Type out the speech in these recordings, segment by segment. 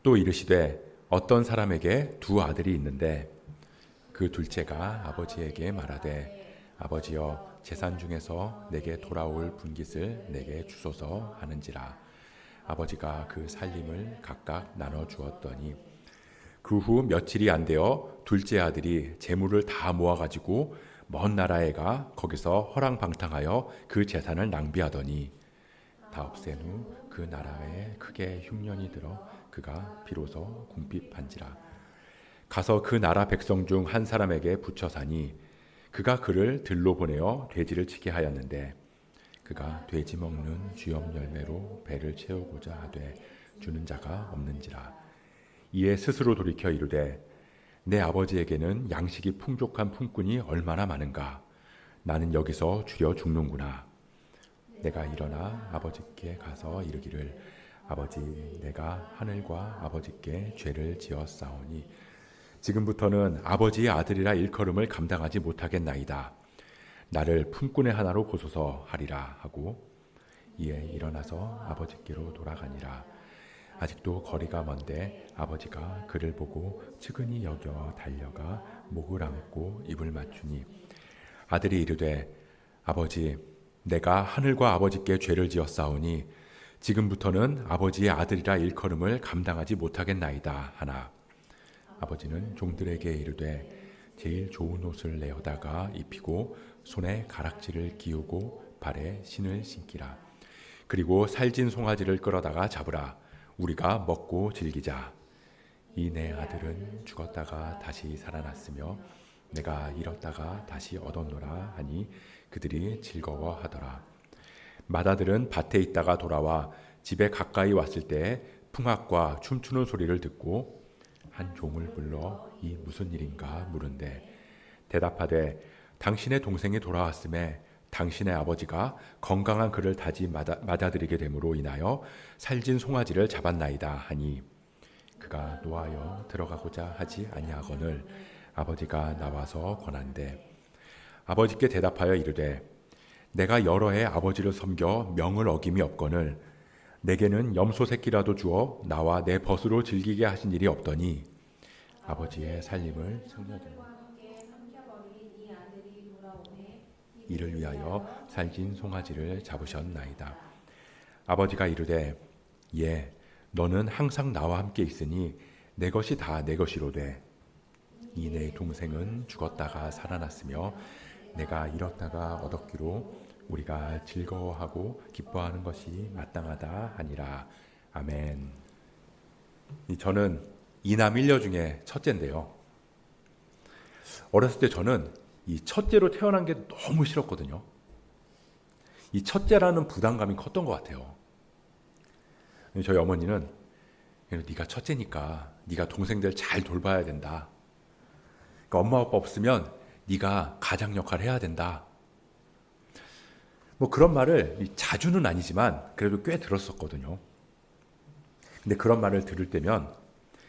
또 이르시되 어떤 사람에게 두 아들이 있는데 그 둘째가 아버지에게 말하되 아버지여 재산 중에서 내게 돌아올 분깃을 내게 주소서 하는지라. 아버지가 그 살림을 각각 나눠 주었더니 그 후 며칠이 안 되어 둘째 아들이 재물을 다 모아가지고 먼 나라에 가 거기서 허랑방탕하여 그 재산을 낭비하더니 다 없앤 후 그 나라에 크게 흉년이 들어 그가 비로소 궁핍한지라. 가서 그 나라 백성 중 한 사람에게 붙여 사니 그가 그를 들로 보내어 돼지를 치게 하였는데 그가 돼지 먹는 쥐염 열매로 배를 채우고자 하되 주는 자가 없는지라. 이에 스스로 돌이켜 이르되 내 아버지에게는 양식이 풍족한 품꾼이 얼마나 많은가. 나는 여기서 주려 죽는구나. 내가 일어나 아버지께 가서 이르기를 아버지 내가 하늘과 아버지께 죄를 지었사오니 지금부터는 아버지의 아들이라 일컬음을 감당하지 못하겠나이다. 나를 품꾼의 하나로 보소서 하리라 하고 이에 일어나서 아버지께로 돌아가니라. 아직도 거리가 먼데 아버지가 그를 보고 측은히 여겨 달려가 목을 안고 입을 맞추니 아들이 이르되 아버지 내가 하늘과 아버지께 죄를 지었사오니 지금부터는 아버지의 아들이라 일컬음을 감당하지 못하겠나이다 하나 아버지는 종들에게 이르되 제일 좋은 옷을 내어다가 입히고 손에 가락지를 끼우고 발에 신을 신기라. 그리고 살진 송아지를 끌어다가 잡으라. 우리가 먹고 즐기자. 이 내 아들은 죽었다가 다시 살아났으며 내가 잃었다가 다시 얻었노라 하니 그들이 즐거워하더라. 맏아들은 밭에 있다가 돌아와 집에 가까이 왔을 때 풍악과 춤추는 소리를 듣고 한 종을 불러 이 무슨 일인가 물은데 대답하되 당신의 동생이 돌아왔음에 당신의 아버지가 건강한 그를 다지 맞아들이게 됨으로 인하여 살진 송아지를 잡았나이다 하니 그가 노하여 들어가고자 하지 아니하거늘 아버지가 나와서 권한대 아버지께 대답하여 이르되 내가 여러 해 아버지를 섬겨 명을 어김이 없거늘 내게는 염소 새끼라도 주어 나와 내 벗으로 즐기게 하신 일이 없더니 아버지의 살림을 이를 위하여 살진 송아지를 잡으셨나이다. 아버지가 이르되 예 너는 항상 나와 함께 있으니 내 것이 다 내 것이로되 이 내 동생은 죽었다가 살아났으며 내가 잃었다가 얻었기로 우리가 즐거워하고 기뻐하는 것이 마땅하다 하니라. 아멘. 저는 이남 일녀 중에 첫째인데요. 어렸을 때 저는 이 첫째로 태어난 게 너무 싫었거든요. 이 첫째라는 부담감이 컸던 것 같아요. 저희 어머니는 네가 첫째니까 네가 동생들 잘 돌봐야 된다. 그러니까 엄마 아빠 없으면 네가 가장 역할을 해야 된다. 뭐 그런 말을 자주는 아니지만 그래도 꽤 들었었거든요. 근데 그런 말을 들을 때면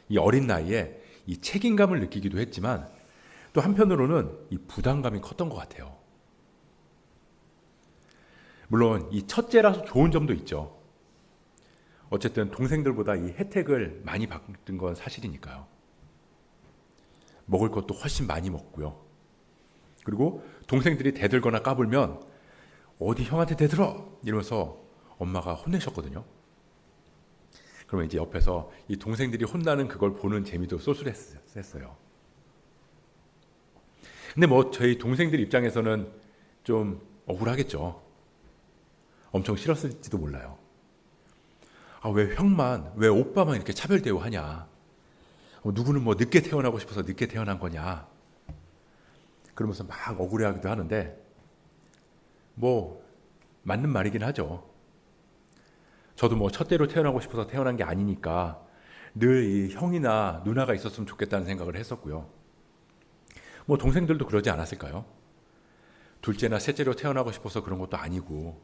이 어린 나이에 이 책임감을 느끼기도 했지만 또 한편으로는 이 부담감이 컸던 것 같아요. 물론 이 첫째라서 좋은 점도 있죠. 어쨌든 동생들보다 이 혜택을 많이 받은 건 사실이니까요. 먹을 것도 훨씬 많이 먹고요. 그리고 동생들이 대들거나 까불면 어디 형한테 대들어! 이러면서 엄마가 혼내셨거든요. 그러면 이제 옆에서 이 동생들이 혼나는 그걸 보는 재미도 쏠쏠했어요. 근데 뭐 저희 동생들 입장에서는 좀 억울하겠죠. 엄청 싫었을지도 몰라요. 왜 형만, 왜 오빠만 이렇게 차별 대우하냐. 누구는 뭐 늦게 태어나고 싶어서 늦게 태어난 거냐. 그러면서 막 억울해하기도 하는데 뭐 맞는 말이긴 하죠. 저도 뭐 첫째로 태어나고 싶어서 태어난 게 아니니까 늘 이 형이나 누나가 있었으면 좋겠다는 생각을 했었고요. 뭐 동생들도 그러지 않았을까요? 둘째나 셋째로 태어나고 싶어서 그런 것도 아니고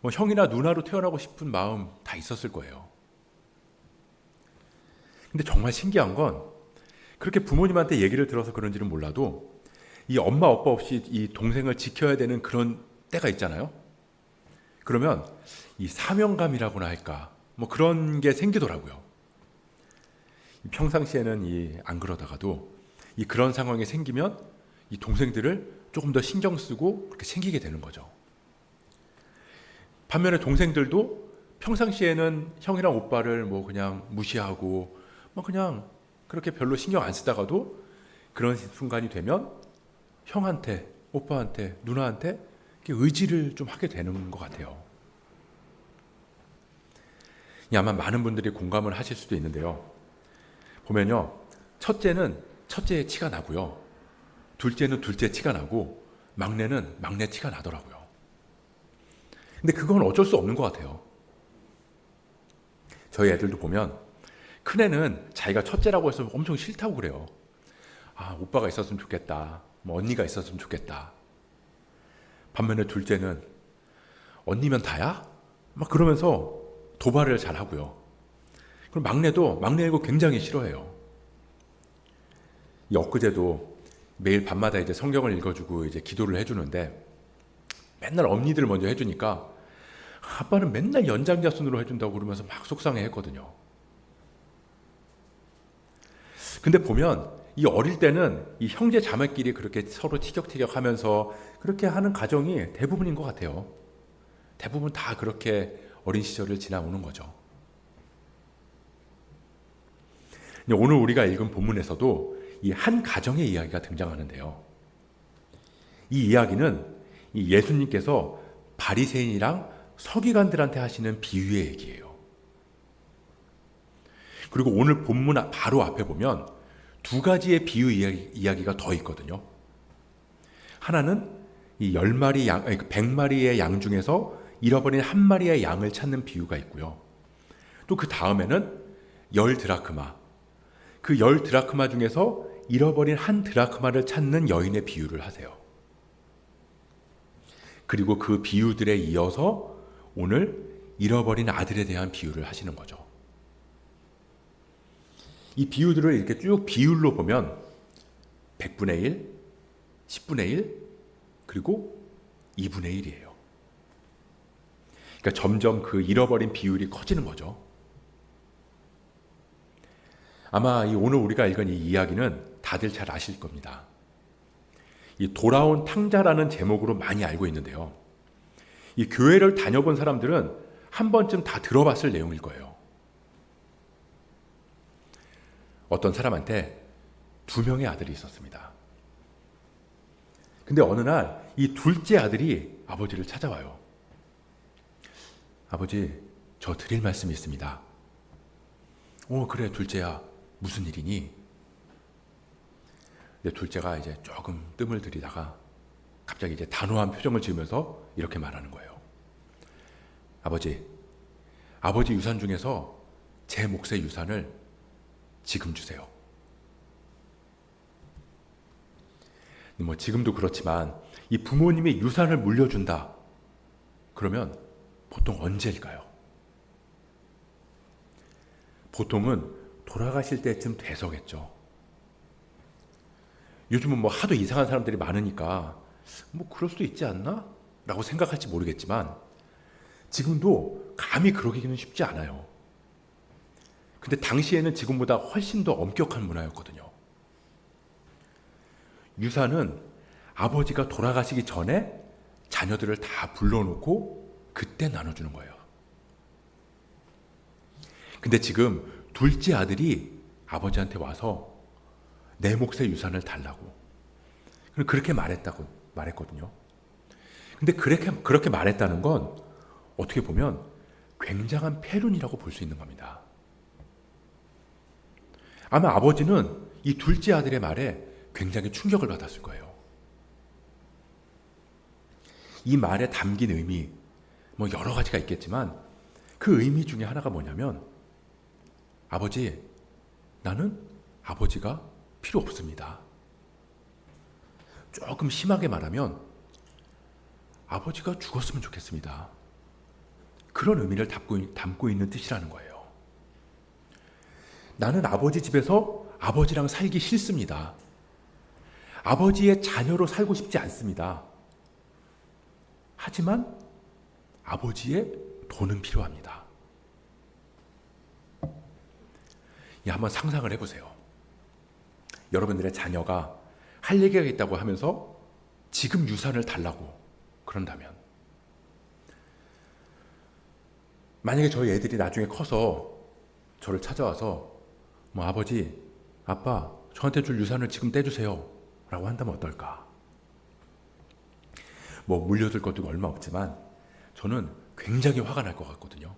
뭐 형이나 누나로 태어나고 싶은 마음 다 있었을 거예요. 근데 정말 신기한 건 그렇게 부모님한테 얘기를 들어서 그런지는 몰라도 이 엄마 아빠 없이 이 동생을 지켜야 되는 그런 때가 있잖아요. 그러면 이 사명감이라고나 할까 뭐 그런 게 생기더라고요. 평상시에는 안 그러다가도 그런 상황이 생기면 이 동생들을 조금 더 신경 쓰고 그렇게 챙기게 되는 거죠. 반면에 동생들도 평상시에는 형이랑 오빠를 뭐 그냥 무시하고 뭐 그냥 그렇게 별로 신경 안 쓰다가도 그런 순간이 되면 형한테, 오빠한테, 누나한테 의지를 좀 하게 되는 것 같아요. 아마 많은 분들이 공감을 하실 수도 있는데요. 보면요, 첫째는 첫째의 티가 나고요, 둘째는 둘째 티가 나고, 막내는 막내 티가 나더라고요. 근데 그건 어쩔 수 없는 것 같아요. 저희 애들도 보면 큰애는 자기가 첫째라고 해서 엄청 싫다고 그래요. 아, 오빠가 있었으면 좋겠다, 뭐 언니가 있었으면 좋겠다. 반면에 둘째는 언니면 다야? 막 그러면서 도발을 잘 하고요. 그럼 막내도 막내 이거 굉장히 싫어해요. 엊그제도 매일 밤마다 이제 성경을 읽어주고 이제 기도를 해주는데 맨날 언니들 먼저 해주니까 아빠는 맨날 연장자순으로 해준다고 그러면서 막 속상해했거든요. 근데 보면 이 어릴 때는 이 형제 자매끼리 그렇게 서로 티격태격하면서 그렇게 하는 가정이 대부분인 것 같아요. 대부분 다 그렇게 어린 시절을 지나오는 거죠. 오늘 우리가 읽은 본문에서도 이 한 가정의 이야기가 등장하는데요. 이 이야기는 이 예수님께서 바리새인이랑 서기관들한테 하시는 비유의 얘기예요. 그리고 오늘 본문 바로 앞에 보면 두 가지의 비유 이야기가 더 있거든요. 하나는 이 100마리의 양 중에서 잃어버린 한 마리의 양을 찾는 비유가 있고요. 또 그 다음에는 10드라크마, 그 10드라크마 중에서 잃어버린 한 드라크마를 찾는 여인의 비유를 하세요. 그리고 그 비유들에 이어서 오늘 잃어버린 아들에 대한 비유를 하시는 거죠. 이 비유들을 이렇게 쭉 비율로 보면 100분의 1, 10분의 1, 그리고 2분의 1이에요. 그러니까 점점 그 잃어버린 비율이 커지는 거죠. 아마 오늘 우리가 읽은 이 이야기는 다들 잘 아실 겁니다. 이 돌아온 탕자라는 제목으로 많이 알고 있는데요. 이 교회를 다녀본 사람들은 한 번쯤 다 들어봤을 내용일 거예요. 어떤 사람한테 2명의 아들이 있었습니다. 근데 어느 날 이 둘째 아들이 아버지를 찾아와요. 아버지, 저 드릴 말씀이 있습니다. 그래, 둘째야. 무슨 일이니? 근데 둘째가 이제 조금 뜸을 들이다가 갑자기 이제 단호한 표정을 지으면서 이렇게 말하는 거예요. 아버지 유산 중에서 제 몫의 유산을 지금 주세요. 뭐 지금도 그렇지만 이 부모님이 유산을 물려준다. 그러면 보통 언제일까요? 보통은 돌아가실 때쯤 돼서겠죠. 요즘은 뭐 하도 이상한 사람들이 많으니까 뭐 그럴 수도 있지 않나? 라고 생각할지 모르겠지만 지금도 감히 그러기는 쉽지 않아요. 근데 당시에는 지금보다 훨씬 더 엄격한 문화였거든요. 유산은 아버지가 돌아가시기 전에 자녀들을 다 불러놓고 그때 나눠주는 거예요. 근데 지금 둘째 아들이 아버지한테 와서 내 몫의 유산을 달라고 그렇게 말했거든요. 근데 그렇게 말했다는 건 어떻게 보면 굉장한 패륜이라고 볼 수 있는 겁니다. 아마 아버지는 이 둘째 아들의 말에 굉장히 충격을 받았을 거예요. 이 말에 담긴 의미, 뭐 여러 가지가 있겠지만 그 의미 중에 하나가 뭐냐면 아버지, 나는 아버지가 필요 없습니다. 조금 심하게 말하면 아버지가 죽었으면 좋겠습니다. 그런 의미를 담고 있는 뜻이라는 거예요. 나는 아버지 집에서 아버지랑 살기 싫습니다. 아버지의 자녀로 살고 싶지 않습니다. 하지만 아버지의 돈은 필요합니다. 한번 상상을 해보세요. 여러분들의 자녀가 할 얘기가 있다고 하면서 지금 유산을 달라고 그런다면, 만약에 저희 애들이 나중에 커서 저를 찾아와서 아버지, 아빠, 저한테 줄 유산을 지금 떼주세요 라고 한다면 어떨까? 물려줄 것도 얼마 없지만 저는 굉장히 화가 날 것 같거든요.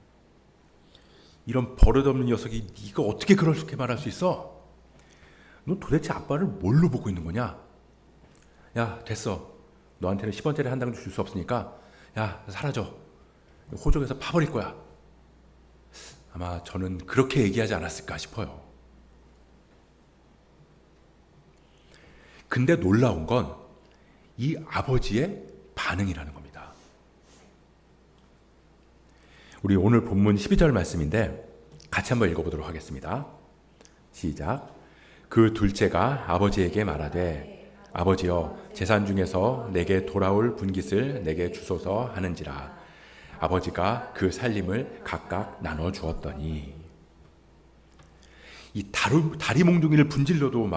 이런 버릇없는 녀석이 네가 어떻게 그렇게 말할 수 있어? 너 도대체 아빠를 뭘로 보고 있는 거냐? 야, 됐어. 너한테는 10원짜리 한 장도 줄 수 없으니까 야, 사라져. 호적에서 파버릴 거야. 아마 저는 그렇게 얘기하지 않았을까 싶어요. 근데 놀라운 건 이 아버지의 반응이라는 겁니다. 우리 오늘 본문 12절 말씀인데 같이 한번 읽어보도록 하겠습니다. 시작. 그 둘째가 아버지에게 말하되 아버지여 재산 중에서 내게 돌아올 분깃을 내게 주소서 하는지라. 아버지가 그 살림을 각각 나눠 주었더니. 이 다리 몽둥이를 분질러도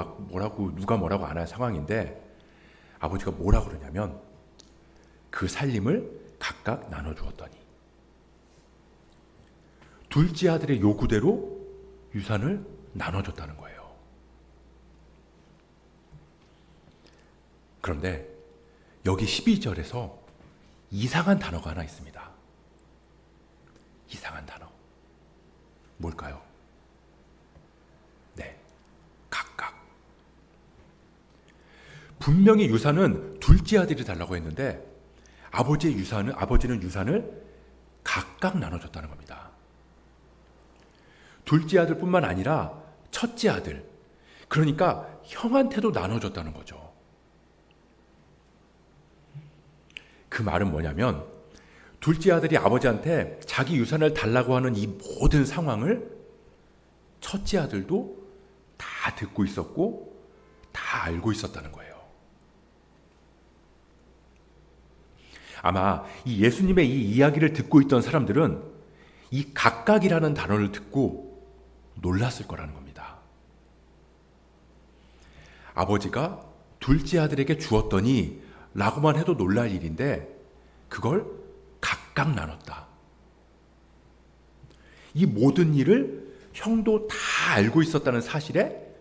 누가 뭐라고 안 할 상황인데 아버지가 뭐라 그러냐면 그 살림을 각각 나눠 주었더니. 둘째 아들의 요구대로 유산을 나눠줬다는 거예요. 그런데 여기 12절에서 이상한 단어가 하나 있습니다. 이상한 단어. 뭘까요? 네, 각각. 분명히 유산은 둘째 아들이 달라고 했는데 아버지는 유산을 각각 나눠줬다는 겁니다. 둘째 아들뿐만 아니라 첫째 아들, 그러니까 형한테도 나눠줬다는 거죠. 그 말은 뭐냐면 둘째 아들이 아버지한테 자기 유산을 달라고 하는 이 모든 상황을 첫째 아들도 다 듣고 있었고 다 알고 있었다는 거예요. 아마 이 예수님의 이 이야기를 듣고 있던 사람들은 이 각각이라는 단어를 듣고 놀랐을 거라는 겁니다. 아버지가 둘째 아들에게 주었더니 라고만 해도 놀랄 일인데 그걸 각각 나눴다. 이 모든 일을 형도 다 알고 있었다는 사실에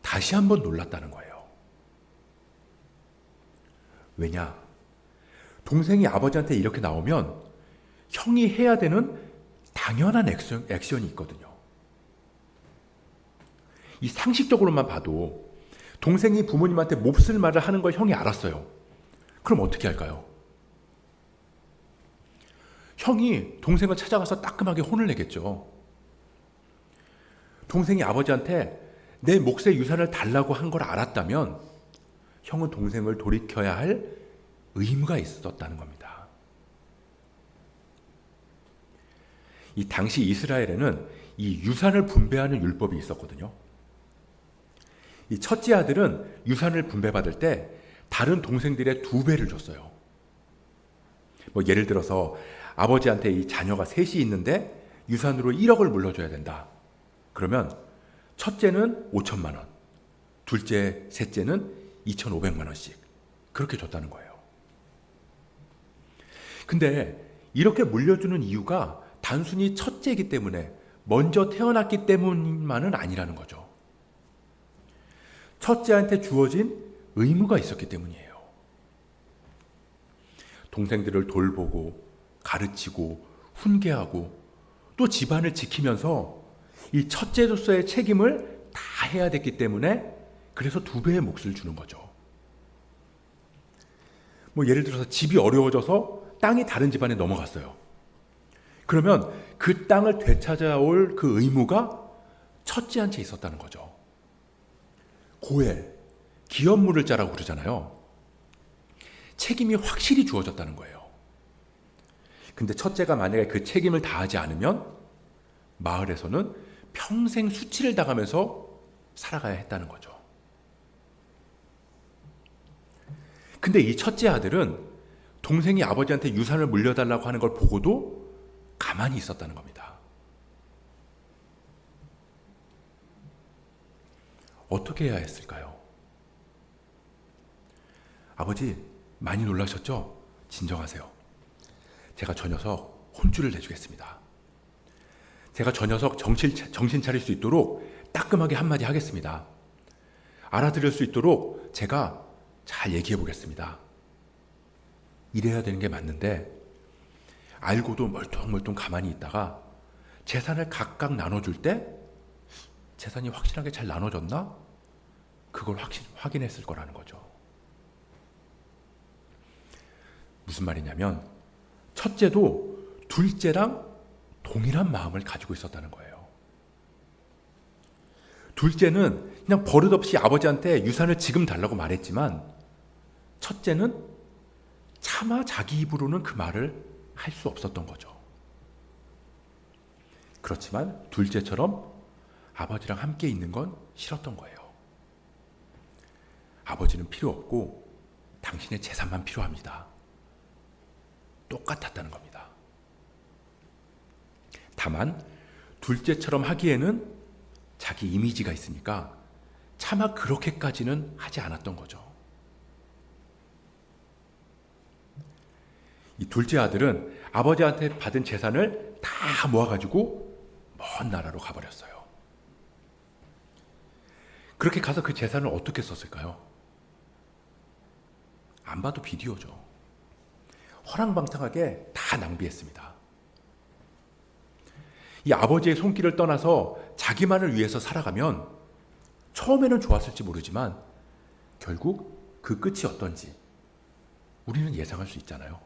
다시 한번 놀랐다는 거예요. 왜냐? 동생이 아버지한테 이렇게 나오면 형이 해야 되는 당연한 액션이 있거든요. 이 상식적으로만 봐도 동생이 부모님한테 몹쓸 말을 하는 걸 형이 알았어요. 그럼 어떻게 할까요? 형이 동생을 찾아가서 따끔하게 혼을 내겠죠. 동생이 아버지한테 내 몫의 유산을 달라고 한 걸 알았다면 형은 동생을 돌이켜야 할 의무가 있었다는 겁니다. 이 당시 이스라엘에는 이 유산을 분배하는 율법이 있었거든요. 이 첫째 아들은 유산을 분배받을 때 다른 동생들의 2배를 줬어요. 예를 들어서 아버지한테 이 자녀가 셋이 있는데 유산으로 1억을 물려줘야 된다. 그러면 첫째는 5천만 원, 둘째, 셋째는 2,500만 원씩 그렇게 줬다는 거예요. 근데 이렇게 물려주는 이유가 단순히 첫째이기 때문에 먼저 태어났기 때문만은 아니라는 거죠. 첫째한테 주어진 의무가 있었기 때문이에요. 동생들을 돌보고 가르치고 훈계하고 또 집안을 지키면서 이 첫째로서의 책임을 다 해야 됐기 때문에 그래서 2배의 몫을 주는 거죠. 예를 들어서 집이 어려워져서 땅이 다른 집안에 넘어갔어요. 그러면 그 땅을 되찾아올 그 의무가 첫째한테 있었다는 거죠. 고엘, 기업 물을 자라고 그러잖아요. 책임이 확실히 주어졌다는 거예요. 근데 첫째가 만약에 그 책임을 다하지 않으면 마을에서는 평생 수치를 당하면서 살아가야 했다는 거죠. 근데 이 첫째 아들은 동생이 아버지한테 유산을 물려달라고 하는 걸 보고도 가만히 있었다는 겁니다. 어떻게 해야 했을까요? 아버지 많이 놀라셨죠? 진정하세요. 제가 저 녀석 혼쭐을 내주겠습니다. 제가 저 녀석 정신 차릴 수 있도록 따끔하게 한마디 하겠습니다. 알아들을 수 있도록 제가 잘 얘기해 보겠습니다. 이래야 되는 게 맞는데 알고도 멀뚱멀뚱 가만히 있다가 재산을 각각 나눠줄 때 재산이 확실하게 잘 나눠졌나? 그걸 확인했을 거라는 거죠. 무슨 말이냐면 첫째도 둘째랑 동일한 마음을 가지고 있었다는 거예요. 둘째는 그냥 버릇없이 아버지한테 유산을 지금 달라고 말했지만 첫째는 차마 자기 입으로는 그 말을 할 수 없었던 거죠. 그렇지만 둘째처럼 아버지랑 함께 있는 건 싫었던 거예요. 아버지는 필요 없고 당신의 재산만 필요합니다. 똑같았다는 겁니다. 다만 둘째처럼 하기에는 자기 이미지가 있으니까 차마 그렇게까지는 하지 않았던 거죠. 이 둘째 아들은 아버지한테 받은 재산을 다 모아가지고 먼 나라로 가버렸어요. 그렇게 가서 그 재산을 어떻게 썼을까요? 안 봐도 비디오죠. 허랑방탕하게 다 낭비했습니다. 이 아버지의 손길을 떠나서 자기만을 위해서 살아가면 처음에는 좋았을지 모르지만 결국 그 끝이 어떤지 우리는 예상할 수 있잖아요.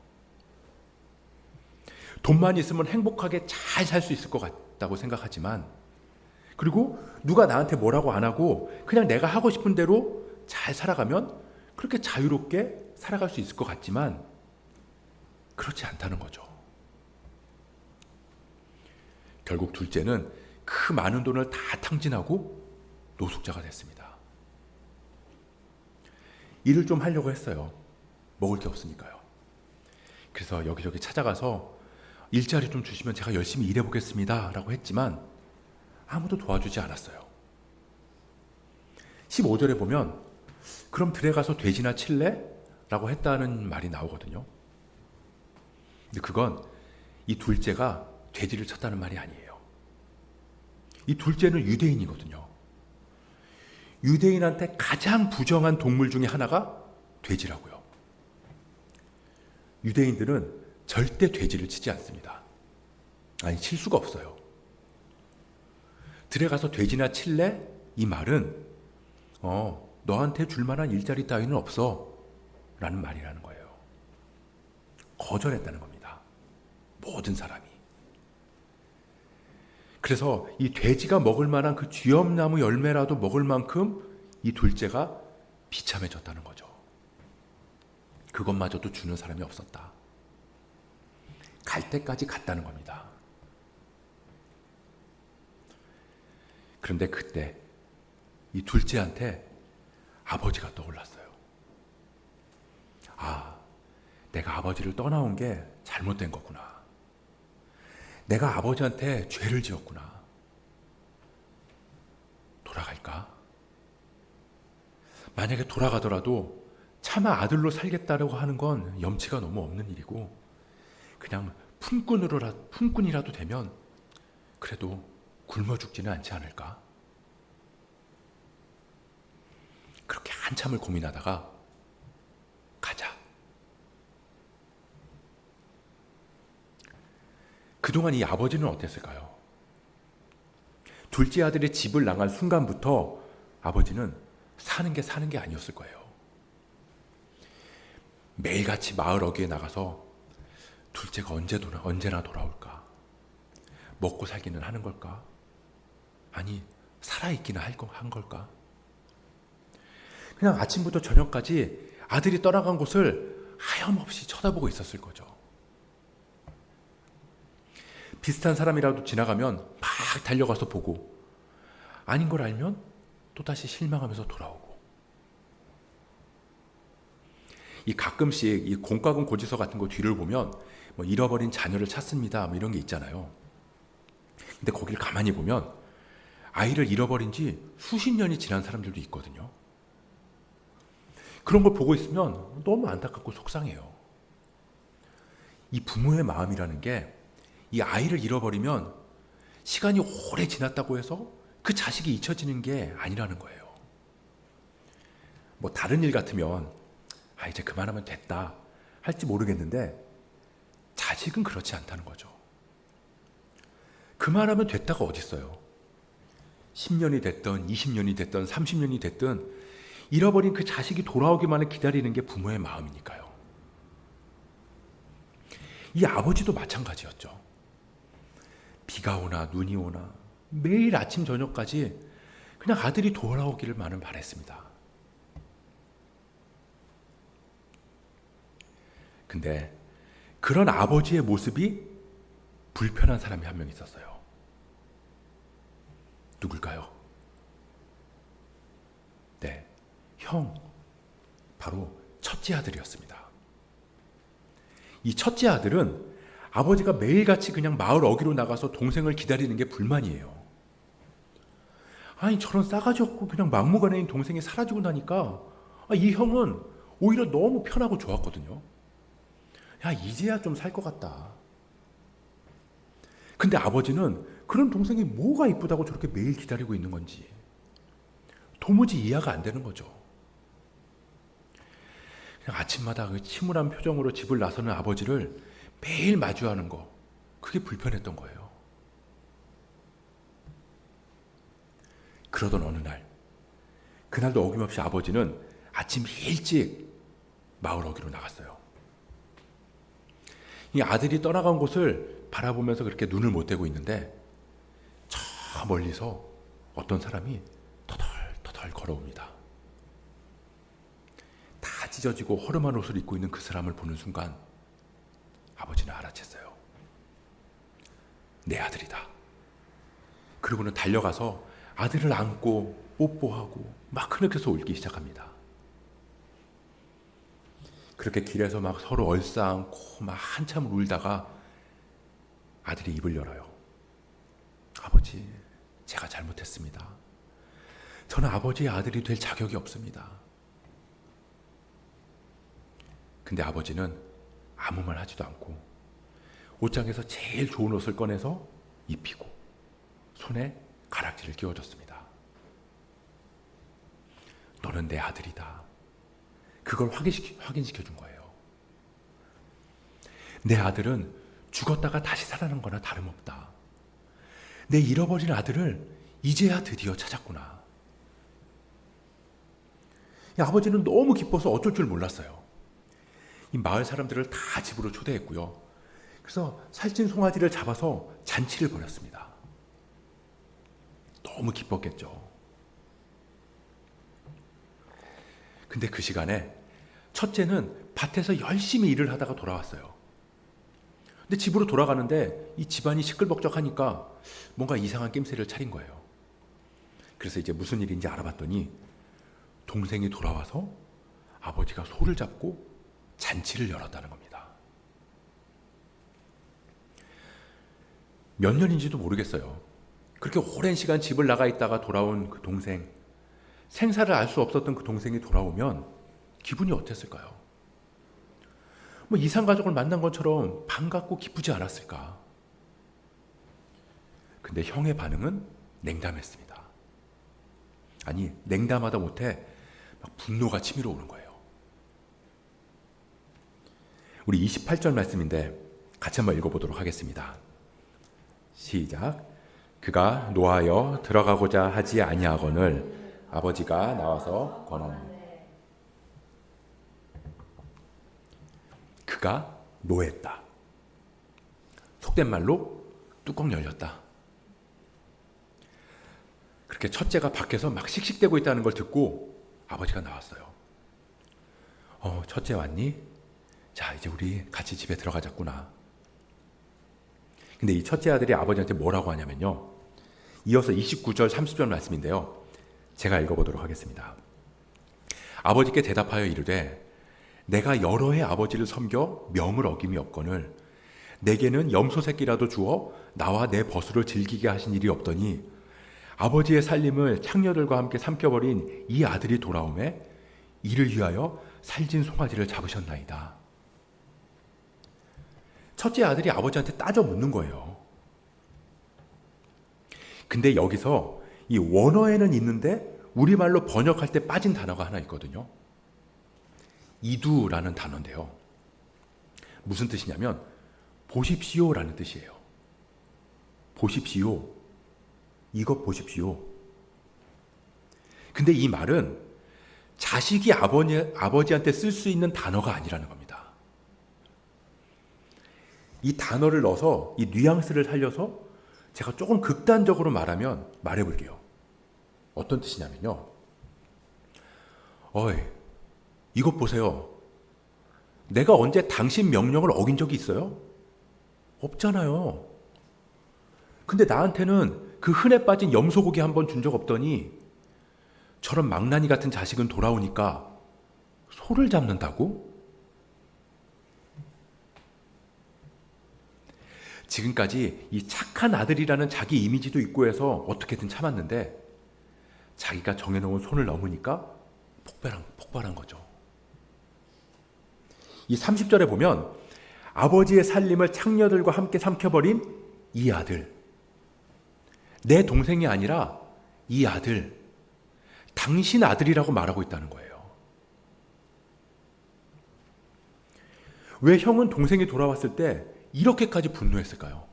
돈만 있으면 행복하게 잘 살 수 있을 것 같다고 생각하지만 그리고 누가 나한테 뭐라고 안 하고 그냥 내가 하고 싶은 대로 잘 살아가면 그렇게 자유롭게 살아갈 수 있을 것 같지만 그렇지 않다는 거죠. 결국 둘째는 그 많은 돈을 다 탕진하고 노숙자가 됐습니다. 일을 좀 하려고 했어요. 먹을 게 없으니까요. 그래서 여기저기 찾아가서 일자리 좀 주시면 제가 열심히 일해보겠습니다 라고 했지만 아무도 도와주지 않았어요. 15절에 보면 그럼 들에 가서 돼지나 칠래? 라고 했다는 말이 나오거든요. 근데 그건 이 둘째가 돼지를 쳤다는 말이 아니에요. 이 둘째는 유대인이거든요. 유대인한테 가장 부정한 동물 중에 하나가 돼지라고요. 유대인들은 절대 돼지를 치지 않습니다. 아니, 칠 수가 없어요. 들에 가서 돼지나 칠래? 이 말은 너한테 줄 만한 일자리 따위는 없어 라는 말이라는 거예요. 거절했다는 겁니다. 모든 사람이. 그래서 이 돼지가 먹을 만한 그 쥐엄나무 열매라도 먹을 만큼 이 둘째가 비참해졌다는 거죠. 그것마저도 주는 사람이 없었다. 갈 때까지 갔다는 겁니다. 그런데 그때 이 둘째한테 아버지가 떠올랐어요. 아, 내가 아버지를 떠나온 게 잘못된 거구나. 내가 아버지한테 죄를 지었구나. 돌아갈까? 만약에 돌아가더라도 차마 아들로 살겠다고 하는 건 염치가 너무 없는 일이고 그냥 품꾼이라도 되면 그래도 굶어 죽지는 않지 않을까? 그렇게 한참을 고민하다가 가자. 그동안 이 아버지는 어땠을까요? 둘째 아들의 집을 나간 순간부터 아버지는 사는 게 아니었을 거예요. 매일같이 마을 어귀에 나가서 둘째가 언제나 돌아올까? 먹고 살기는 하는 걸까? 아니, 살아있기는 한 걸까? 그냥 아침부터 저녁까지 아들이 떠나간 곳을 하염없이 쳐다보고 있었을 거죠. 비슷한 사람이라도 지나가면 막 달려가서 보고 아닌 걸 알면 또다시 실망하면서 돌아오고 이 가끔씩 이 공과금 고지서 같은 거 뒤를 보면 뭐 잃어버린 자녀를 찾습니다 뭐 이런 게 있잖아요. 근데 거기를 가만히 보면 아이를 잃어버린 지 수십 년이 지난 사람들도 있거든요. 그런 걸 보고 있으면 너무 안타깝고 속상해요. 이 부모의 마음이라는 게 이 아이를 잃어버리면 시간이 오래 지났다고 해서 그 자식이 잊혀지는 게 아니라는 거예요. 뭐 다른 일 같으면 이제 그만하면 됐다 할지 모르겠는데 자식은 그렇지 않다는 거죠. 그만하면 됐다가 어디 있어요. 10년이 됐든 20년이 됐든 30년이 됐든 잃어버린 그 자식이 돌아오기만을 기다리는 게 부모의 마음이니까요. 이 아버지도 마찬가지였죠. 비가 오나 눈이 오나 매일 아침 저녁까지 그냥 아들이 돌아오기를만을 바랬습니다. 근데 그런 아버지의 모습이 불편한 사람이 한 명 있었어요. 누굴까요? 네, 형, 바로 첫째 아들이었습니다. 이 첫째 아들은 아버지가 매일같이 그냥 마을 어귀로 나가서 동생을 기다리는 게 불만이에요. 아니 저런 싸가지 없고 그냥 막무가내인 동생이 사라지고 나니까 이 형은 오히려 너무 편하고 좋았거든요. 야 이제야 좀 살 것 같다. 근데 아버지는 그런 동생이 뭐가 이쁘다고 저렇게 매일 기다리고 있는 건지 도무지 이해가 안 되는 거죠. 그냥 아침마다 그 침울한 표정으로 집을 나서는 아버지를 매일 마주하는 거, 그게 불편했던 거예요. 그러던 어느 날, 그날도 어김없이 아버지는 아침 일찍 마을 어귀로 나갔어요. 이 아들이 떠나간 곳을 바라보면서 그렇게 눈을 못 떼고 있는데 저 멀리서 어떤 사람이 터덜터덜 걸어옵니다. 다 찢어지고 허름한 옷을 입고 있는 그 사람을 보는 순간 아버지는 알아챘어요. 내 아들이다. 그리고는 달려가서 아들을 안고 뽀뽀하고 막 흐느껴서 울기 시작합니다. 그렇게 길에서 막 서로 얼싸안고 막 한참 울다가 아들이 입을 열어요. 아버지, 제가 잘못했습니다. 저는 아버지의 아들이 될 자격이 없습니다. 근데 아버지는 아무 말 하지도 않고 옷장에서 제일 좋은 옷을 꺼내서 입히고 손에 가락지를 끼워줬습니다. 너는 내 아들이다. 그걸 확인시켜 준 거예요. 내 아들은 죽었다가 다시 살아난 거나 다름없다. 내 잃어버린 아들을 이제야 드디어 찾았구나. 아버지는 너무 기뻐서 어쩔 줄 몰랐어요. 이 마을 사람들을 다 집으로 초대했고요. 그래서 살찐 송아지를 잡아서 잔치를 벌였습니다. 너무 기뻤겠죠. 근데 그 시간에 첫째는 밭에서 열심히 일을 하다가 돌아왔어요. 근데 집으로 돌아가는데 이 집안이 시끌벅적하니까 뭔가 이상한 낌새를 차린 거예요. 그래서 이제 무슨 일인지 알아봤더니 동생이 돌아와서 아버지가 소를 잡고 잔치를 열었다는 겁니다. 몇 년인지도 모르겠어요. 그렇게 오랜 시간 집을 나가 있다가 돌아온 그 동생, 생사를 알 수 없었던 그 동생이 돌아오면 기분이 어땠을까요? 뭐 이산가족을 만난 것처럼 반갑고 기쁘지 않았을까? 근데 형의 반응은 냉담했습니다. 아니, 냉담하다 못해 막 분노가 치밀어 오는 거예요. 우리 28절 말씀인데 같이 한번 읽어보도록 하겠습니다. 시작. 그가 노하여 들어가고자 하지 아니하거늘 아버지가 나와서 권하니. 그가 노했다. 속된 말로 뚜껑 열렸다. 그렇게 첫째가 밖에서 막 씩씩대고 있다는 걸 듣고 아버지가 나왔어요. 첫째 왔니? 자, 이제 우리 같이 집에 들어가자꾸나. 근데 이 첫째 아들이 아버지한테 뭐라고 하냐면요. 이어서 29절 30절 말씀인데요. 제가 읽어보도록 하겠습니다. 아버지께 대답하여 이르되 내가 여러 해 아버지를 섬겨 명을 어김이 없거늘 내게는 염소 새끼라도 주어 나와 내 버수를 즐기게 하신 일이 없더니 아버지의 살림을 창녀들과 함께 삼켜버린 이 아들이 돌아오매 이를 위하여 살진 송아지를 잡으셨나이다. 첫째 아들이 아버지한테 따져 묻는 거예요. 근데 여기서 이 원어에는 있는데 우리말로 번역할 때 빠진 단어가 하나 있거든요. 이두라는 단어인데요. 무슨 뜻이냐면 보십시오라는 뜻이에요. 보십시오. 이것 보십시오. 근데 이 말은 자식이 아버지한테 쓸 수 있는 단어가 아니라는 겁니다. 이 단어를 넣어서 이 뉘앙스를 살려서 제가 조금 극단적으로 말해볼게요. 어떤 뜻이냐면요. 어이, 이것 보세요. 내가 언제 당신 명령을 어긴 적이 있어요? 없잖아요. 근데 나한테는 그 흔해 빠진 염소고기 한 번 준 적 없더니 저런 망나니 같은 자식은 돌아오니까 소를 잡는다고? 지금까지 이 착한 아들이라는 자기 이미지도 있고 해서 어떻게든 참았는데 자기가 정해놓은 손을 넘으니까 폭발한 거죠. 이 30절에 보면 아버지의 살림을 창녀들과 함께 삼켜버린 이 아들, 내 동생이 아니라 이 아들, 당신 아들이라고 말하고 있다는 거예요. 왜 형은 동생이 돌아왔을 때 이렇게까지 분노했을까요?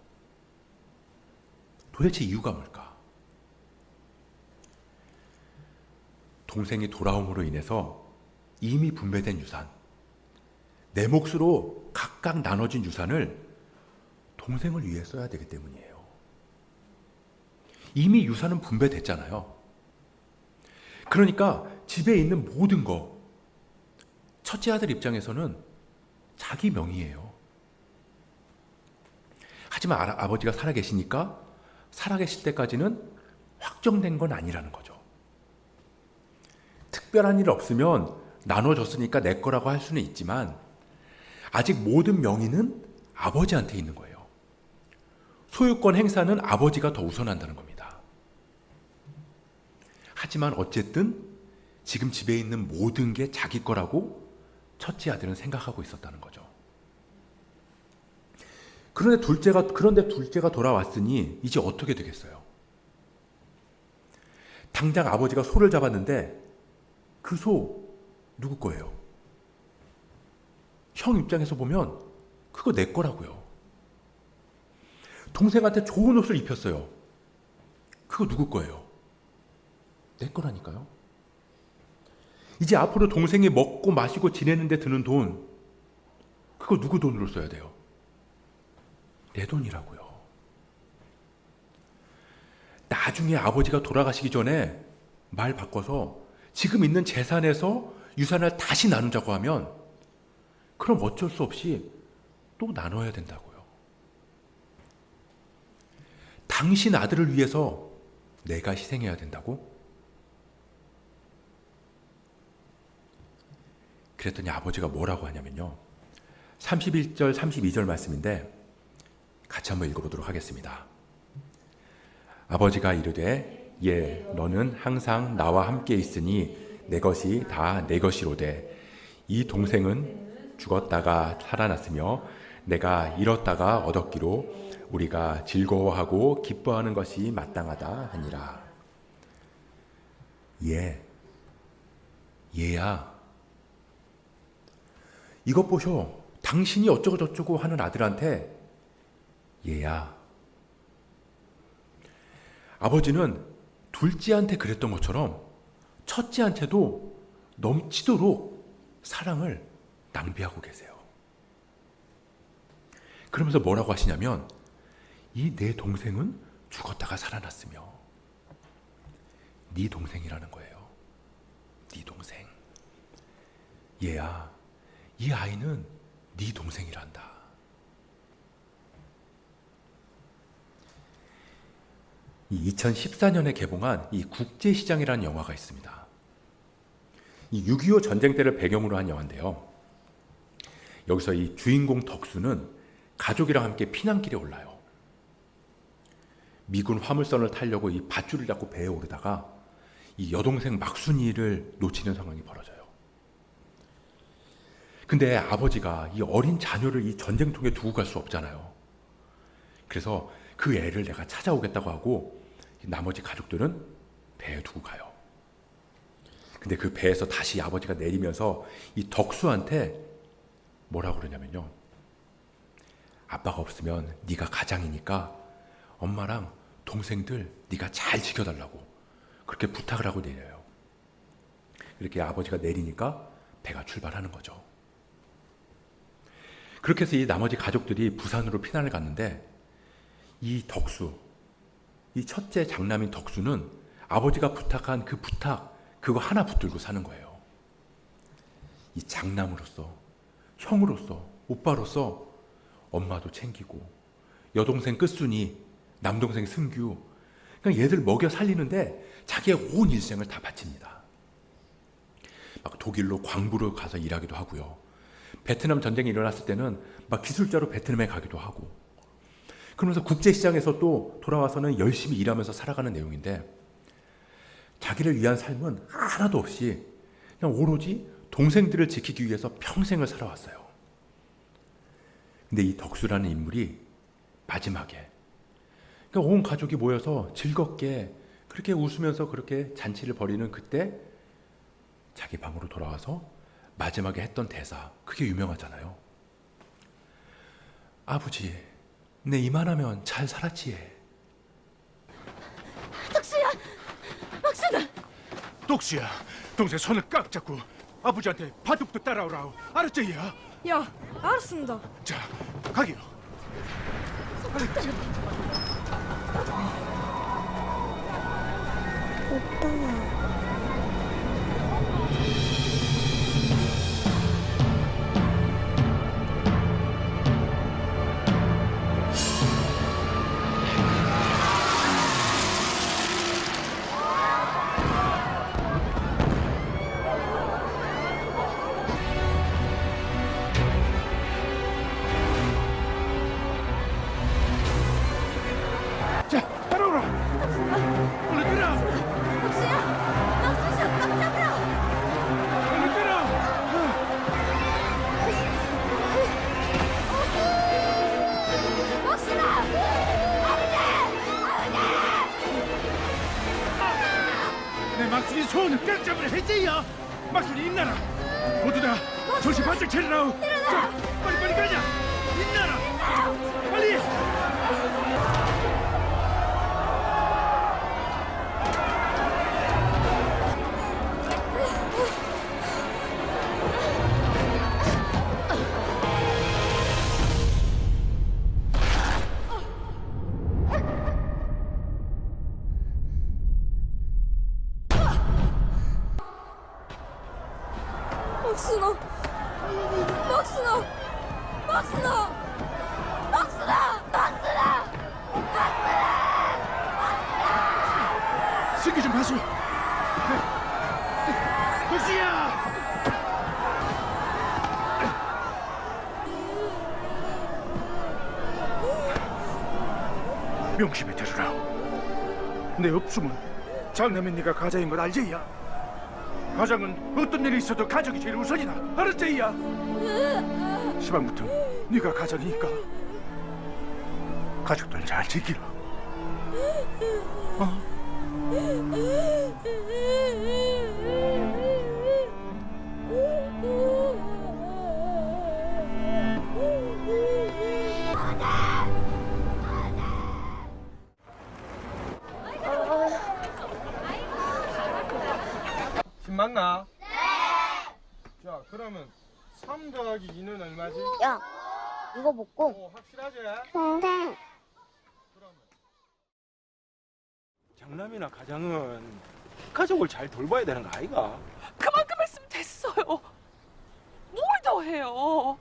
도대체 이유가 뭘까? 동생이 돌아옴으로 인해서 이미 분배된 유산, 내 몫으로 각각 나눠진 유산을 동생을 위해 써야 되기 때문이에요. 이미 유산은 분배됐잖아요. 그러니까 집에 있는 모든 거, 첫째 아들 입장에서는 자기 명의예요. 하지만 아버지가 살아계시니까 살아계실 때까지는 확정된 건 아니라는 거죠. 특별한 일 없으면 나눠줬으니까 내 거라고 할 수는 있지만 아직 모든 명의는 아버지한테 있는 거예요. 소유권 행사는 아버지가 더 우선한다는 겁니다. 하지만 어쨌든 지금 집에 있는 모든 게 자기 거라고 첫째 아들은 생각하고 있었다는 거죠. 그런데 둘째가 돌아왔으니 이제 어떻게 되겠어요? 당장 아버지가 소를 잡았는데 그 소 누구 거예요? 형 입장에서 보면 그거 내 거라고요. 동생한테 좋은 옷을 입혔어요. 그거 누구 거예요? 내 거라니까요. 이제 앞으로 동생이 먹고 마시고 지내는데 드는 돈, 그거 누구 돈으로 써야 돼요? 내 돈이라고요. 나중에 아버지가 돌아가시기 전에 말 바꿔서 지금 있는 재산에서 유산을 다시 나누자고 하면 그럼 어쩔 수 없이 또 나눠야 된다고요. 당신 아들을 위해서 내가 희생해야 된다고? 그랬더니 아버지가 뭐라고 하냐면요. 31절, 32절 말씀인데 같이 한번 읽어보도록 하겠습니다. 아버지가 이르되 예, 너는 항상 나와 함께 있으니 내 것이 다 내 것이로되 이 동생은 죽었다가 살아났으며 내가 잃었다가 얻었기로 우리가 즐거워하고 기뻐하는 것이 마땅하다 하니라. 얘야, 이것 보쇼. 당신이 어쩌고 저쩌고 하는 아들한테 얘야. 아버지는 둘째한테 그랬던 것처럼 첫째한테도 넘치도록 사랑을 낭비하고 계세요. 그러면서 뭐라고 하시냐면 이 내 동생은 죽었다가 살아났으며 네 동생이라는 거예요. 네 동생. 얘야, 이 아이는 네 동생이란다. 이 2014년에 개봉한 이 국제시장이라는 영화가 있습니다. 이 6.25 전쟁 때를 배경으로 한 영화인데요. 여기서 이 주인공 덕수는 가족이랑 함께 피난길에 올라요. 미군 화물선을 타려고 이 밧줄을 잡고 배에 오르다가 이 여동생 막순이를 놓치는 상황이 벌어져요. 근데 아버지가 이 어린 자녀를 이 전쟁통에 두고 갈 수 없잖아요. 그래서 그 애를 내가 찾아오겠다고 하고 나머지 가족들은 배에 두고 가요. 근데 그 배에서 다시 아버지가 내리면서 이 덕수한테 뭐라고 그러냐면요. 아빠가 없으면 네가 가장이니까 엄마랑 동생들 네가 잘 지켜달라고 그렇게 부탁을 하고 내려요. 이렇게 아버지가 내리니까 배가 출발하는 거죠. 그렇게 해서 이 나머지 가족들이 부산으로 피난을 갔는데 이 덕수, 이 첫째 장남인 덕수는 아버지가 부탁한 그 부탁 그거 하나 붙들고 사는 거예요. 이 장남으로서, 형으로서, 오빠로서 엄마도 챙기고 여동생 끝순이, 남동생 승규 그러니까 얘들 먹여 살리는데 자기의 온 일생을 다 바칩니다. 막 독일로 광부로 가서 일하기도 하고요. 베트남 전쟁이 일어났을 때는 막 기술자로 베트남에 가기도 하고 그러면서 국제시장에서 또 돌아와서는 열심히 일하면서 살아가는 내용인데 자기를 위한 삶은 하나도 없이 그냥 오로지 동생들을 지키기 위해서 평생을 살아왔어요. 근데 이 덕수라는 인물이 마지막에 그러니까 온 가족이 모여서 즐겁게 그렇게 웃으면서 그렇게 잔치를 벌이는 그때 자기 방으로 돌아와서 마지막에 했던 대사 그게 유명하잖아요. 아버지, 내 이만하면 잘 살았지. 덕수야! 막순아! 독수야, 동생 손을 꽉 잡고 아버지한테 바둑도 따라오라오. 알았지, 야? 야, 알았습니다. 자, 가기요. 빨리 가자. 자, 따라오라. 얼른 뛰라. 덕수야! 막순아, 꽉 잡으라! 얼른 뛰라. 막순아! 내 막순이 손을 꽉 잡으려 했지, 야? 막순이 있나라. 모두 다 정신 바짝 차리라오. 자, 빨리 가자. 있나라. 빨리. 막순아! 막순아! 막순아! 막순아! 막순아! 승기 좀 봐줘. 독수야. 명심해 들으라. 내 없으면 장남인 네가 가장인 걸 알지, 야? 가장은 어떤 일이 있어도 가족이 제일 우선이다. 알았지, 야? 시방부터 네가 가장이니까 가족들 잘 지키라. 맞나? 네! 자, 그러면 3 더하기 2는 얼마지? 야, 이거 먹고. 오, 확실하지? 네. 그러면 장남이나 가장은 가족을 잘 돌봐야 되는 거 아이가? 그만큼 했으면 됐어요. 뭘 더 해요?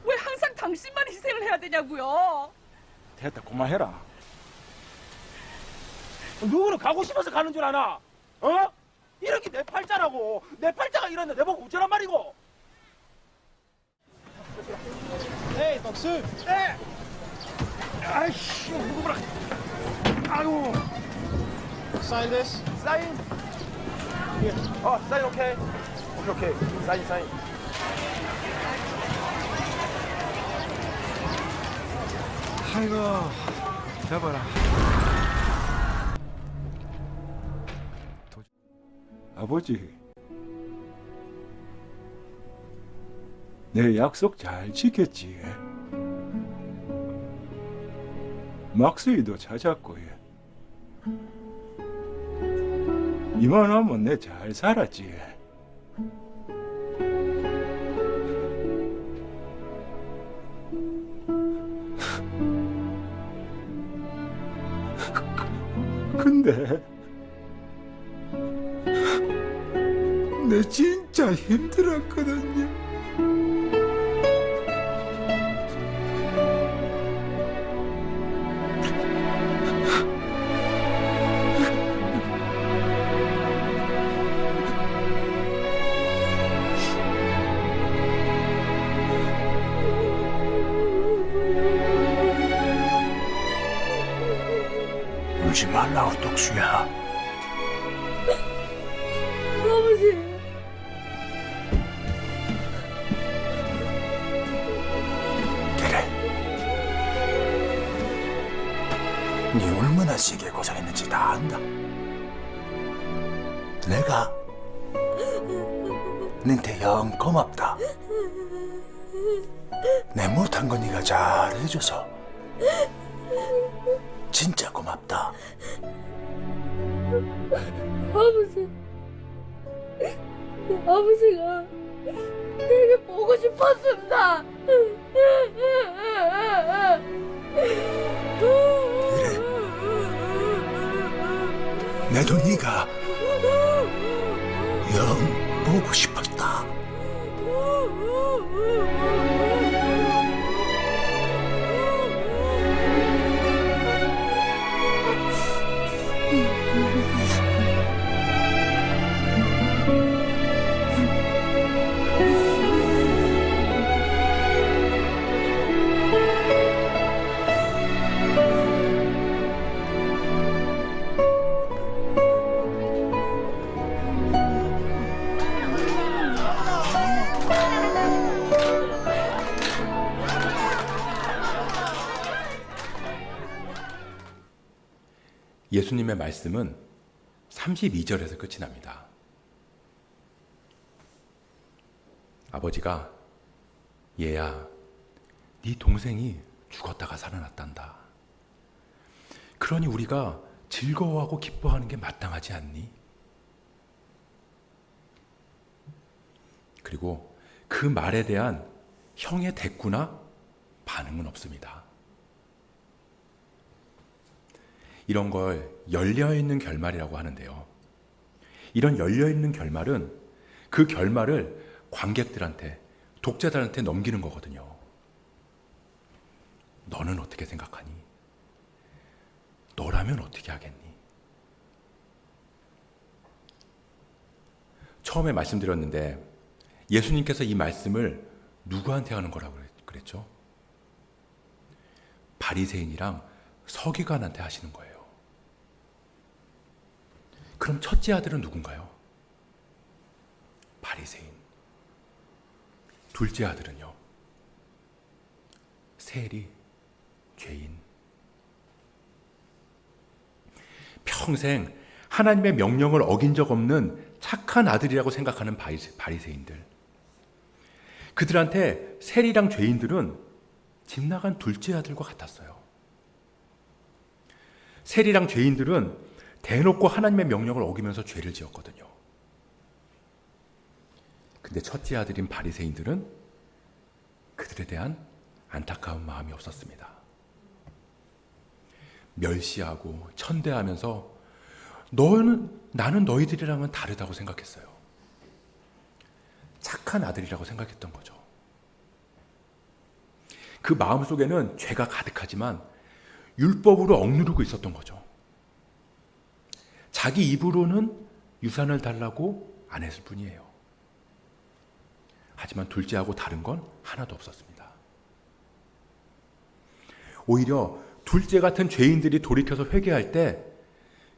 왜 항상 당신만 희생을 해야 되냐고요? 됐다, 그만해라. 누구는 가고 싶어서 가는 줄 아나? 어? 이렇게 내 팔자라고. 내 팔자가 이런데 내보고 어쩌란 말이고. 에이, 덕수. 에. 아이씨, 누구 보라. 아유. Sign this. 사인. Here. 사인 오케이. 오케이. 사인. 아이고, 잡아라. 아버지, 내 약속 잘 지켰지. 막수이도 찾았고, 이만하면 내 잘 살았지. 근데 내 진짜 힘들었거든요. 울지 말라고, 똑수야. 아버지. 그래. 네 얼마나 세게 고생했는지 다 안다. 내가 너한테 영 고맙다. 내 못한 거 네가 잘 해줘서 진짜 고맙다. 아버지. 아버지가 되게 보고 싶었습니다. 나도 네가 영 보고 싶었다. 예수님의 말씀은 32절에서 끝이 납니다. 아버지가 얘야, 네 동생이 죽었다가 살아났단다. 그러니 우리가 즐거워하고 기뻐하는 게 마땅하지 않니? 그리고 그 말에 대한 형의 대꾸나 반응은 없습니다. 이런 걸 열려있는 결말이라고 하는데요. 이런 열려있는 결말은 그 결말을 관객들한테, 독자들한테 넘기는 거거든요. 너는 어떻게 생각하니? 너라면 어떻게 하겠니? 처음에 말씀드렸는데 예수님께서 이 말씀을 누구한테 하는 거라고 그랬죠? 바리새인이랑 서기관한테 하시는 거예요. 그럼 첫째 아들은 누군가요? 바리새인. 둘째 아들은요? 세리, 죄인. 평생 하나님의 명령을 어긴 적 없는 착한 아들이라고 생각하는 바리새인들. 그들한테 세리랑 죄인들은 집 나간 둘째 아들과 같았어요. 세리랑 죄인들은 대놓고 하나님의 명령을 어기면서 죄를 지었거든요. 근데 첫째 아들인 바리새인들은 그들에 대한 안타까운 마음이 없었습니다. 멸시하고 천대하면서 나는 너희들이랑은 다르다고 생각했어요. 착한 아들이라고 생각했던 거죠. 그 마음속에는 죄가 가득하지만 율법으로 억누르고 있었던 거죠. 자기 입으로는 유산을 달라고 안 했을 뿐이에요. 하지만 둘째하고 다른 건 하나도 없었습니다. 오히려 둘째 같은 죄인들이 돌이켜서 회개할 때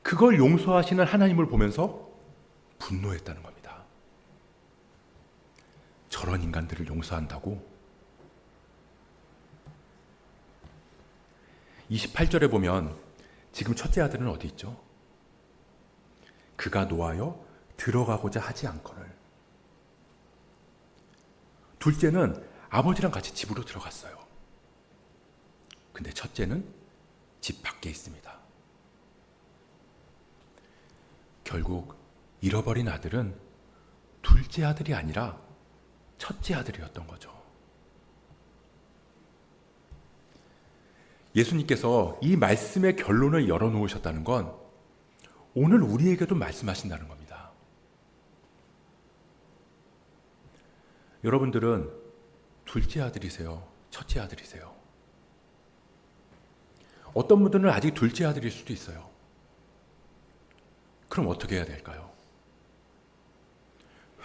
그걸 용서하시는 하나님을 보면서 분노했다는 겁니다. 저런 인간들을 용서한다고? 28절에 보면 지금 첫째 아들은 어디 있죠? 그가 노하여 들어가고자 하지 않거늘. 둘째는 아버지랑 같이 집으로 들어갔어요. 근데 첫째는 집 밖에 있습니다. 결국 잃어버린 아들은 둘째 아들이 아니라 첫째 아들이었던 거죠. 예수님께서 이 말씀의 결론을 열어놓으셨다는 건 오늘 우리에게도 말씀하신다는 겁니다. 여러분들은 둘째 아들이세요? 첫째 아들이세요? 어떤 분들은 아직 둘째 아들일 수도 있어요. 그럼 어떻게 해야 될까요?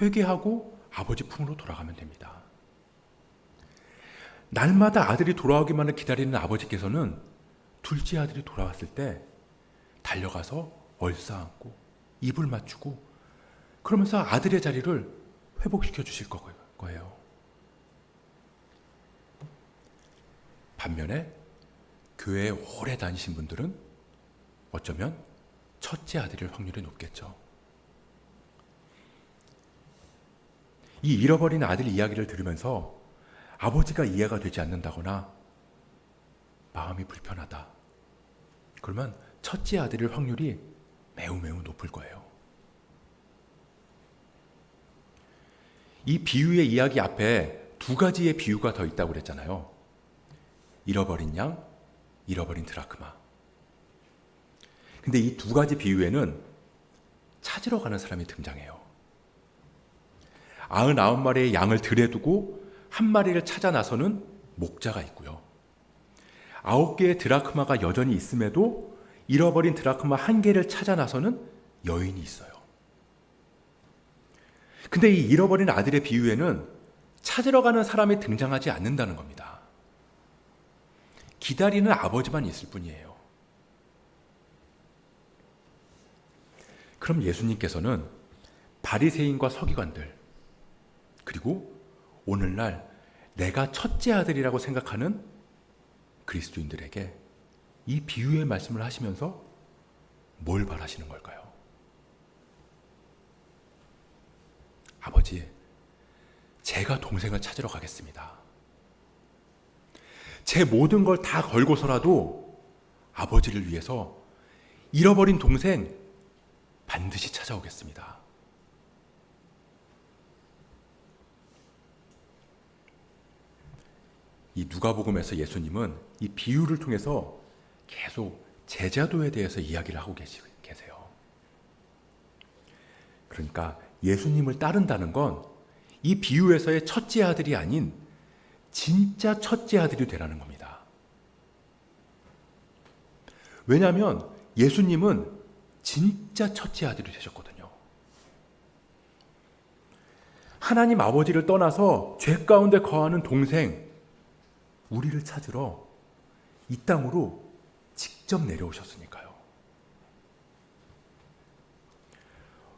회개하고 아버지 품으로 돌아가면 됩니다. 날마다 아들이 돌아오기만을 기다리는 아버지께서는 둘째 아들이 돌아왔을 때 달려가서 얼싸안고 입을 맞추고 그러면서 아들의 자리를 회복시켜 주실 거예요. 반면에 교회에 오래 다니신 분들은 어쩌면 첫째 아들일 확률이 높겠죠. 이 잃어버린 아들 이야기를 들으면서 아버지가 이해가 되지 않는다거나 마음이 불편하다. 그러면 첫째 아들일 확률이 매우 높을 거예요. 이 비유의 이야기 앞에 두 가지의 비유가 더 있다고 그랬잖아요. 잃어버린 양, 잃어버린 드라크마. 근데 이 두 가지 비유에는 찾으러 가는 사람이 등장해요. 99마리의 양을 들에 두고 한 마리를 찾아 나서는 목자가 있고요. 9개의 드라크마가 여전히 있음에도 잃어버린 드라크마 1개를 찾아 나서는 여인이 있어요. 근데 이 잃어버린 아들의 비유에는 찾으러 가는 사람이 등장하지 않는다는 겁니다. 기다리는 아버지만 있을 뿐이에요. 그럼 예수님께서는 바리새인과 서기관들 그리고 오늘날 내가 첫째 아들이라고 생각하는 그리스도인들에게 이 비유의 말씀을 하시면서 뭘 바라시는 걸까요? 아버지, 제가 동생을 찾으러 가겠습니다. 제 모든 걸 다 걸고서라도 아버지를 위해서 잃어버린 동생 반드시 찾아오겠습니다. 이 누가복음에서 예수님은 이 비유를 통해서 계속 제자도에 대해서 이야기를 하고 계세요. 그러니까 예수님을 따른다는 건 이 비유에서의 첫째 아들이 아닌 진짜 첫째 아들이 되라는 겁니다. 왜냐하면 예수님은 진짜 첫째 아들이 되셨거든요. 하나님 아버지를 떠나서 죄 가운데 거하는 동생, 우리를 찾으러 이 땅으로 직접 내려오셨으니까요.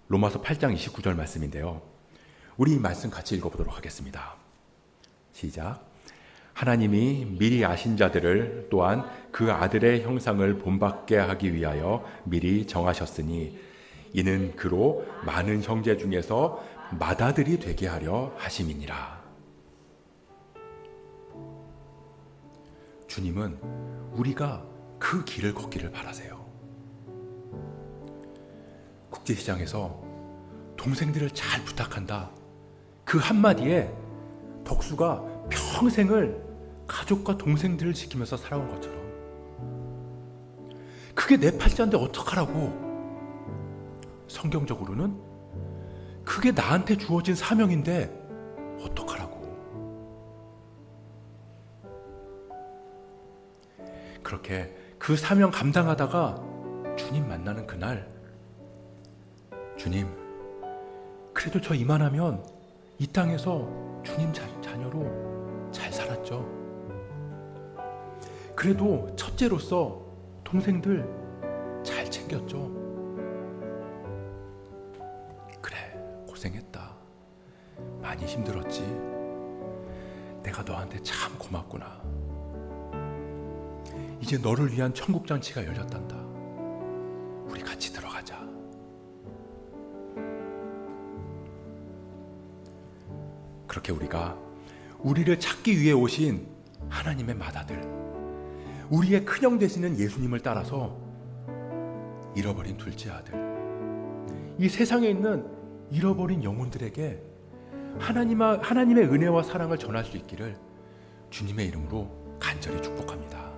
로마서 8장 29절 말씀인데요. 우리 이 말씀 같이 읽어보도록 하겠습니다. 시작. 하나님이 미리 아신 자들을 또한 그 아들의 형상을 본받게 하기 위하여 미리 정하셨으니 이는 그로 많은 형제 중에서 맏아들이 되게 하려 하심이니라. 주님은 우리가 그 길을 걷기를 바라세요. 국제시장에서 동생들을 잘 부탁한다. 그 한마디에 덕수가 평생을 가족과 동생들을 지키면서 살아온 것처럼 그게 내 팔자인데 어떡하라고. 성경적으로는 그게 나한테 주어진 사명인데 어떡하라고. 그렇게 그 사명 감당하다가 주님 만나는 그날, 주님, 그래도 저 이만하면 이 땅에서 주님 자녀로 잘 살았죠. 그래도 첫째로서 동생들 잘 챙겼죠. 그래, 고생했다. 많이 힘들었지. 내가 너한테 참 고맙구나. 이제 너를 위한 천국 잔치가 열렸단다. 우리 같이 들어가자. 그렇게 우리가 우리를 찾기 위해 오신 하나님의 맏아들, 우리의 큰형 되시는 예수님을 따라서 잃어버린 둘째 아들, 이 세상에 있는 잃어버린 영혼들에게 하나님의 은혜와 사랑을 전할 수 있기를 주님의 이름으로 간절히 축복합니다.